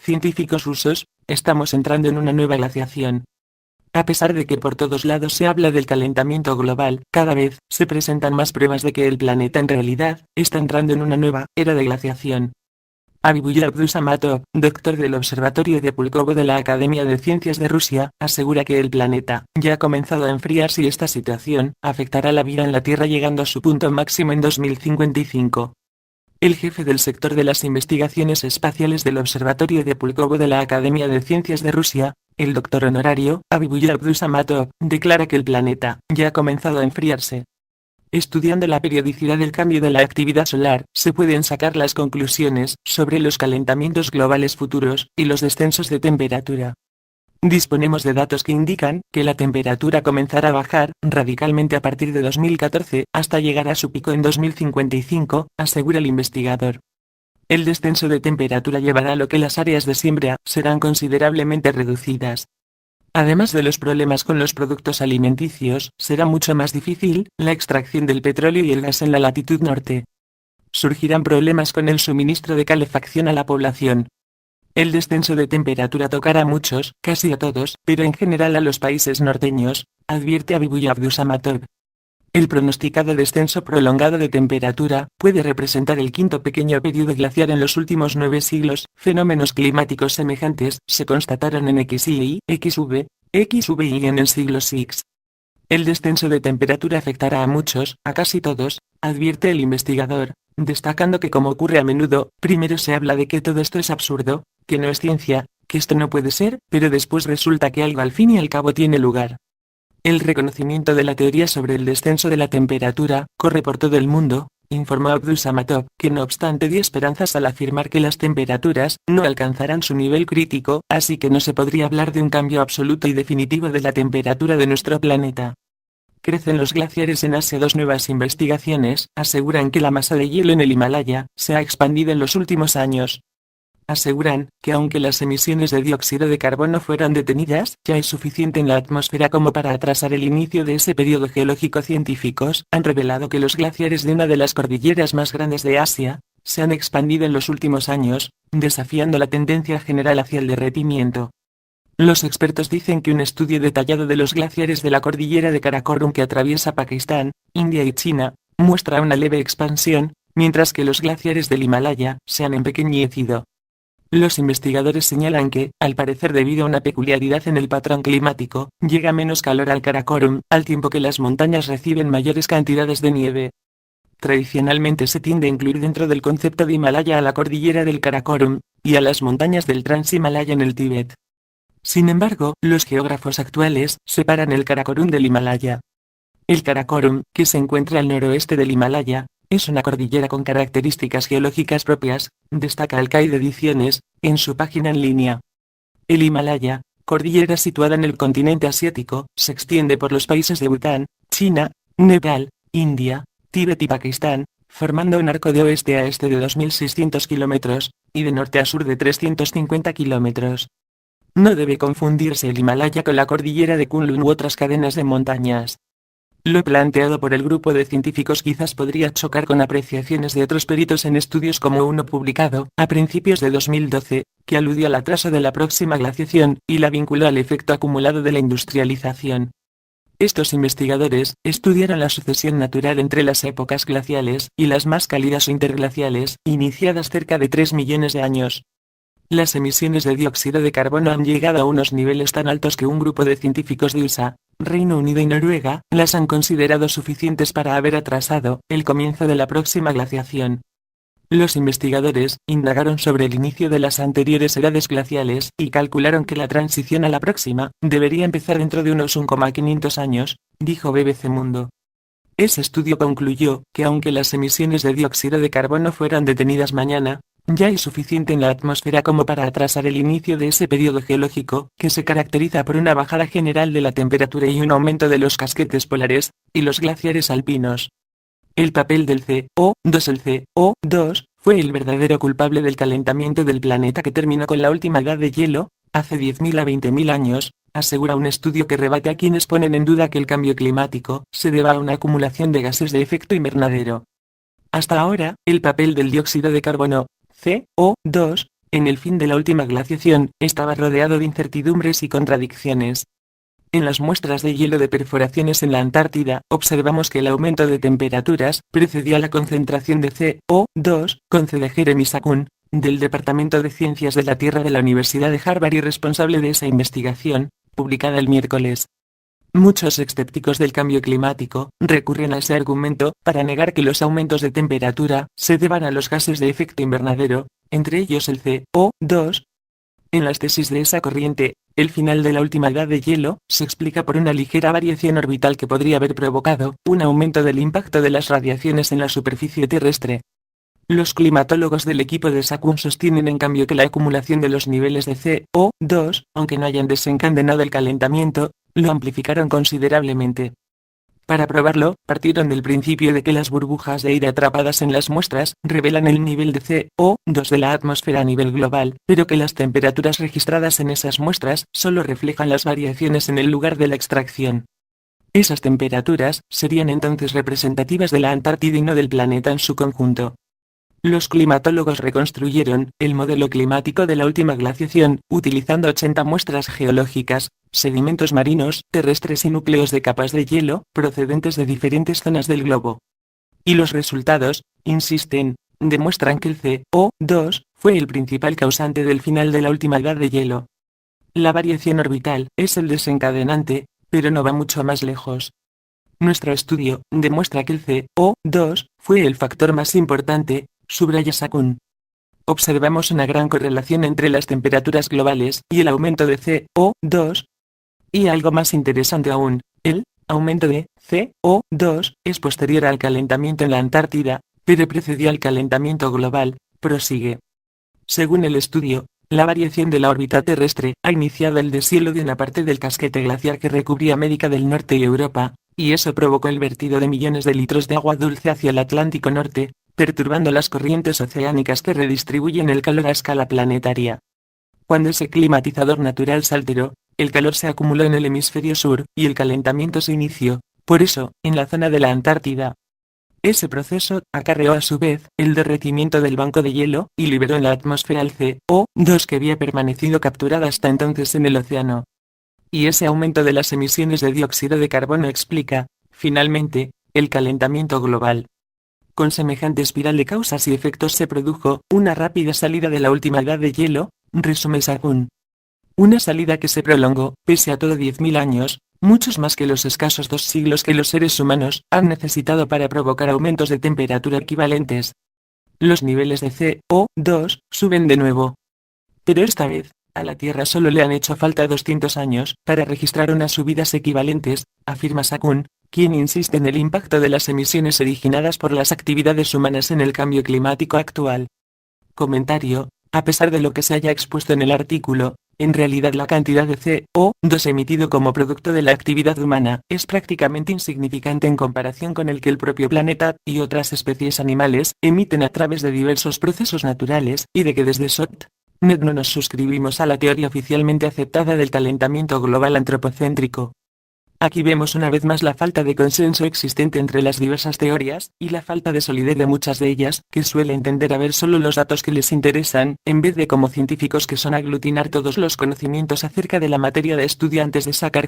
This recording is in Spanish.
científicos rusos, estamos entrando en una nueva glaciación. A pesar de que por todos lados se habla del calentamiento global, cada vez se presentan más pruebas de que el planeta en realidad está entrando en una nueva era de glaciación. Abibuy Abdusamatov, doctor del Observatorio de Pulkovo de la Academia de Ciencias de Rusia, asegura que el planeta ya ha comenzado a enfriarse y esta situación afectará la vida en la Tierra llegando a su punto máximo en 2055. El jefe del sector de las investigaciones espaciales del Observatorio de Pulkovo de la Academia de Ciencias de Rusia, el doctor honorario Abibuy Abdusamatov, declara que el planeta ya ha comenzado a enfriarse. Estudiando la periodicidad del cambio de la actividad solar, se pueden sacar las conclusiones sobre los calentamientos globales futuros y los descensos de temperatura. Disponemos de datos que indican que la temperatura comenzará a bajar radicalmente a partir de 2014 hasta llegar a su pico en 2055, asegura el investigador. El descenso de temperatura llevará a lo que las áreas de siembra serán considerablemente reducidas. Además de los problemas con los productos alimenticios, será mucho más difícil la extracción del petróleo y el gas en la latitud norte. Surgirán problemas con el suministro de calefacción a la población. El descenso de temperatura tocará a muchos, casi a todos, pero en general a los países norteños, advierte Abibuy Abdusamatov. El pronosticado descenso prolongado de temperatura puede representar el quinto pequeño período glaciar en los últimos 9 siglos. Fenómenos climáticos semejantes se constataron en XY, XV y en el siglo VI. El descenso de temperatura afectará a muchos, a casi todos, advierte el investigador, destacando que como ocurre a menudo, primero se habla de que todo esto es absurdo, que no es ciencia, que esto no puede ser, pero después resulta que algo al fin y al cabo tiene lugar. El reconocimiento de la teoría sobre el descenso de la temperatura corre por todo el mundo, informó Abdusamatov, que no obstante dio esperanzas al afirmar que las temperaturas no alcanzarán su nivel crítico, así que no se podría hablar de un cambio absoluto y definitivo de la temperatura de nuestro planeta. Crecen los glaciares en Asia. Dos nuevas investigaciones aseguran que la masa de hielo en el Himalaya se ha expandido en los últimos años. Aseguran que aunque las emisiones de dióxido de carbono fueran detenidas, ya hay suficiente en la atmósfera como para atrasar el inicio de ese periodo geológico. Científicos han revelado que los glaciares de una de las cordilleras más grandes de Asia se han expandido en los últimos años, desafiando la tendencia general hacia el derretimiento. Los expertos dicen que un estudio detallado de los glaciares de la cordillera de Karakorum que atraviesa Pakistán, India y China, muestra una leve expansión, mientras que los glaciares del Himalaya se han empequeñecido. Los investigadores señalan que, al parecer debido a una peculiaridad en el patrón climático, llega menos calor al Karakorum, al tiempo que las montañas reciben mayores cantidades de nieve. Tradicionalmente se tiende a incluir dentro del concepto de Himalaya a la cordillera del Karakorum, y a las montañas del Trans-Himalaya en el Tíbet. Sin embargo, los geógrafos actuales separan el Karakorum del Himalaya. El Karakorum, que se encuentra al noroeste del Himalaya, es una cordillera con características geológicas propias, destaca Al-Qaeda Ediciones, en su página en línea. El Himalaya, cordillera situada en el continente asiático, se extiende por los países de Bután, China, Nepal, India, Tíbet y Pakistán, formando un arco de oeste a este de 2.600 kilómetros, y de norte a sur de 350 kilómetros. No debe confundirse el Himalaya con la cordillera de Kunlun u otras cadenas de montañas. Lo planteado por el grupo de científicos quizás podría chocar con apreciaciones de otros peritos en estudios como uno publicado a principios de 2012, que aludió al atraso de la próxima glaciación y la vinculó al efecto acumulado de la industrialización. Estos investigadores estudiaron la sucesión natural entre las épocas glaciales y las más cálidas o interglaciales, iniciadas cerca de 3 millones de años. Las emisiones de dióxido de carbono han llegado a unos niveles tan altos que un grupo de científicos de USA, Reino Unido y Noruega las han considerado suficientes para haber atrasado el comienzo de la próxima glaciación. Los investigadores indagaron sobre el inicio de las anteriores edades glaciales y calcularon que la transición a la próxima debería empezar dentro de unos 1,500 años, dijo BBC Mundo. Ese estudio concluyó que aunque las emisiones de dióxido de carbono fueran detenidas mañana, ya hay suficiente en la atmósfera como para atrasar el inicio de ese periodo geológico, que se caracteriza por una bajada general de la temperatura y un aumento de los casquetes polares y los glaciares alpinos. El papel del CO2. El CO2 fue el verdadero culpable del calentamiento del planeta que terminó con la última edad de hielo, hace 10.000 a 20.000 años, asegura un estudio que rebate a quienes ponen en duda que el cambio climático se deba a una acumulación de gases de efecto invernadero. Hasta ahora, el papel del dióxido de carbono, CO2, En el fin de la última glaciación, estaba rodeado de incertidumbres y contradicciones. En las muestras de hielo de perforaciones en la Antártida, observamos que el aumento de temperaturas precedió a la concentración de CO2, concede Jeremy Sakun, del Departamento de Ciencias de la Tierra de la Universidad de Harvard y responsable de esa investigación, publicada el miércoles. Muchos escépticos del cambio climático recurren a ese argumento para negar que los aumentos de temperatura se deban a los gases de efecto invernadero, entre ellos el CO2. En las tesis de esa corriente, el final de la última edad de hielo se explica por una ligera variación orbital que podría haber provocado un aumento del impacto de las radiaciones en la superficie terrestre. Los climatólogos del equipo de Sakun sostienen en cambio que la acumulación de los niveles de CO2, aunque no hayan desencadenado el calentamiento, lo amplificaron considerablemente. Para probarlo, partieron del principio de que las burbujas de aire atrapadas en las muestras revelan el nivel de CO2 de la atmósfera a nivel global, pero que las temperaturas registradas en esas muestras solo reflejan las variaciones en el lugar de la extracción. Esas temperaturas serían entonces representativas de la Antártida y no del planeta en su conjunto. Los climatólogos reconstruyeron el modelo climático de la última glaciación, utilizando 80 muestras geológicas, sedimentos marinos, terrestres y núcleos de capas de hielo, procedentes de diferentes zonas del globo. Y los resultados, insisten, demuestran que el CO2 fue el principal causante del final de la última edad de hielo. La variación orbital es el desencadenante, pero no va mucho más lejos. Nuestro estudio demuestra que el CO2 fue el factor más importante, subraya Sakun. Observamos una gran correlación entre las temperaturas globales y el aumento de CO2. Y algo más interesante aún, el aumento de CO2 es posterior al calentamiento en la Antártida, pero precedió al calentamiento global, prosigue. Según el estudio, la variación de la órbita terrestre ha iniciado el deshielo de una parte del casquete glaciar que recubría América del Norte y Europa, y eso provocó el vertido de millones de litros de agua dulce hacia el Atlántico Norte, perturbando las corrientes oceánicas que redistribuyen el calor a escala planetaria. Cuando ese climatizador natural se alteró, el calor se acumuló en el hemisferio sur, y el calentamiento se inició, por eso, en la zona de la Antártida. Ese proceso acarreó a su vez el derretimiento del banco de hielo, y liberó en la atmósfera el CO2 que había permanecido capturado hasta entonces en el océano. Y ese aumento de las emisiones de dióxido de carbono explica, finalmente, el calentamiento global. Con semejante espiral de causas y efectos se produjo una rápida salida de la última edad de hielo, resume Sakun. Una salida que se prolongó, pese a todo 10.000 años, muchos más que los escasos 2 siglos que los seres humanos han necesitado para provocar aumentos de temperatura equivalentes. Los niveles de CO2 suben de nuevo. Pero esta vez, a la Tierra solo le han hecho falta 200 años para registrar unas subidas equivalentes, afirma Sakun, quien insiste en el impacto de las emisiones originadas por las actividades humanas en el cambio climático actual. Comentario: a pesar de lo que se haya expuesto en el artículo, en realidad la cantidad de CO2 emitido como producto de la actividad humana es prácticamente insignificante en comparación con el que el propio planeta y otras especies animales emiten a través de diversos procesos naturales, y de que desde SOT.net no nos suscribimos a la teoría oficialmente aceptada del calentamiento global antropocéntrico. Aquí vemos una vez más la falta de consenso existente entre las diversas teorías, y la falta de solidez de muchas de ellas, que suelen tender a ver solo los datos que les interesan, en vez de como científicos que son aglutinar todos los conocimientos acerca de la materia de estudio antes de sacar